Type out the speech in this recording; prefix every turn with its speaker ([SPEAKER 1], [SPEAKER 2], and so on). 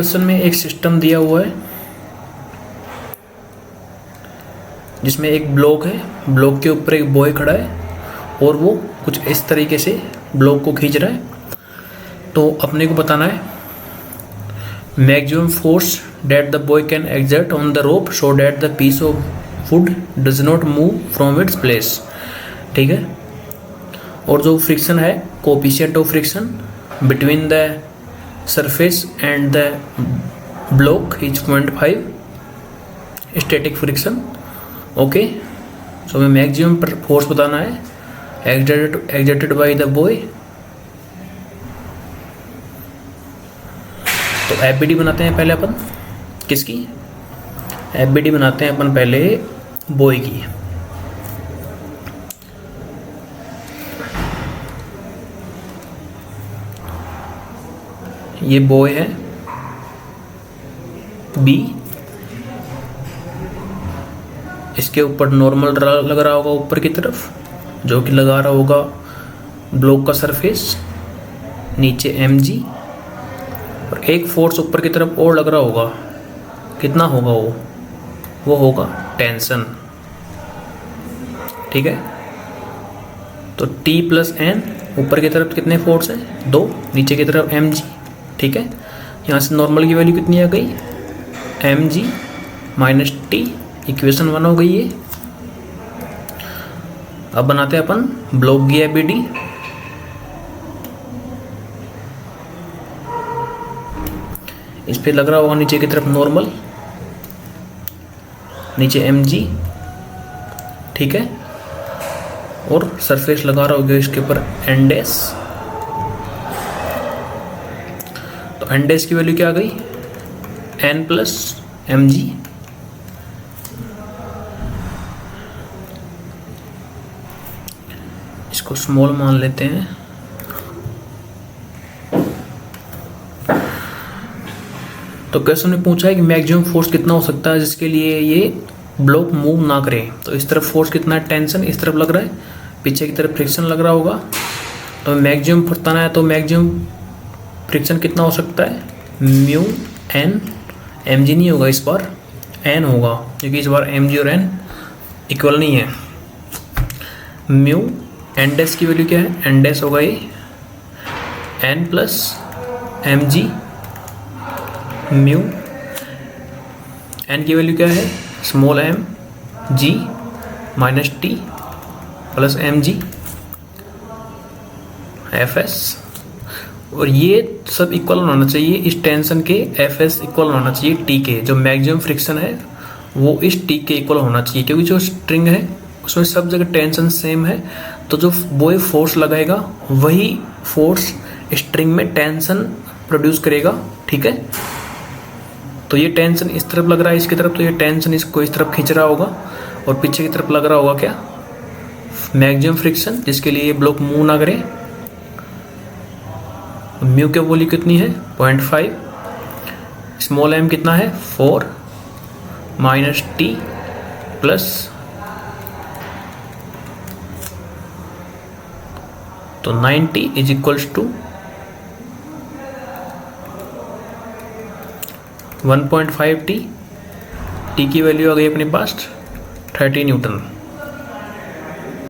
[SPEAKER 1] Question में एक system दिया हुआ है जिसमें एक ब्लॉक है, ब्लॉक के ऊपर एक बॉय खड़ा है और वो कुछ इस तरीके से ब्लॉक को खींच रहा है। तो अपने को बताना है maximum force that the boy can exert on the rope so that the piece of wood does not move from its place. ठीक है। और जो फ्रिक्शन है, coefficient of friction between the surface and the block is 0.5 static friction. Okay, so हमें maximum force बताना है exerted by the boy. तो FBD बनाते हैं पहले अपन। किसकी? एफबीडी बनाते हैं अपन पहले बॉय की। ये बॉय है बी, इसके ऊपर नॉर्मल लग रहा होगा ऊपर की तरफ, जो कि लगा रहा होगा ब्लॉक का सरफेस, नीचे mg, और एक फोर्स ऊपर की तरफ और लग रहा होगा। कितना होगा वो होगा टेंशन। ठीक है। तो T प्लस N, ऊपर की तरफ कितने फोर्स है? 2, नीचे की तरफ mg। ठीक है। यहाँ से नॉर्मल की वैल्यू कितनी आ गई? mg माइनस टी, इक्वेशन 1 हो गई है। अब बनाते हैं अपन ब्लॉक की एफबीडी। इस पे लग रहा होगा नीचे की तरफ नॉर्मल, नीचे mg। ठीक है। और सरफेस लगा रहा होगा इसके ऊपर n डैश। तो n डैश की वैल्यू क्या आ गई? n plus mg। इसको स्मॉल मान लेते हैं। तो क्वेश्चन में पूछा है कि मैक्सिमम फोर्स कितना हो सकता है जिसके लिए ये ब्लॉक मूव ना करे। तो इस तरफ फोर्स कितना है? टेंशन इस तरफ लग रहा है, पीछे की तरफ फ्रिक्शन लग रहा होगा। तो मैक्सिमम बताना है, तो मैक्सिमम फ्रिक्शन कितना हो सकता है? म्यू एन, mg नहीं होगा इस बार, n होगा, क्योंकि इस बार mg और n इक्वल नहीं है। म्यू n डैश की वैल्यू क्या है? n डैश होगा ये n plus mg। Mu n की वैल्यू क्या है? Small m g minus T plus mg fs। और ये सब इक्वल होना चाहिए, इस टेंशन के fs इक्वल होना चाहिए t के। जो मैक्सिमम फ्रिक्शन है वो इस t के इक्वल होना चाहिए, क्योंकि जो स्ट्रिंग है उसमें सब जगह टेंशन सेम है। तो जो बॉय फोर्स लगाएगा वही फोर्स स्ट्रिंग में टेंशन प्रोड्यूस करेगा। ठीक है। तो ये टेंशन इस तरफ लग रहा है इसकी तरफ, तो ये टेंशन इसको इस तरफ खींच रहा होगा, और पीछे की तरफ लग रहा होगा क्या? मैक्सिमम फ्रिक्शन, जिसके लिए ये ब्लॉक मूव ना करे। म्यू की वैल्यू कितनी है? 0.5। स्मॉल m कितना है? 4 माइनस टी प्लस, तो 90 is equals to 1.5 T. T की वैल्यू आ गई अपने पास 30 न्यूटन।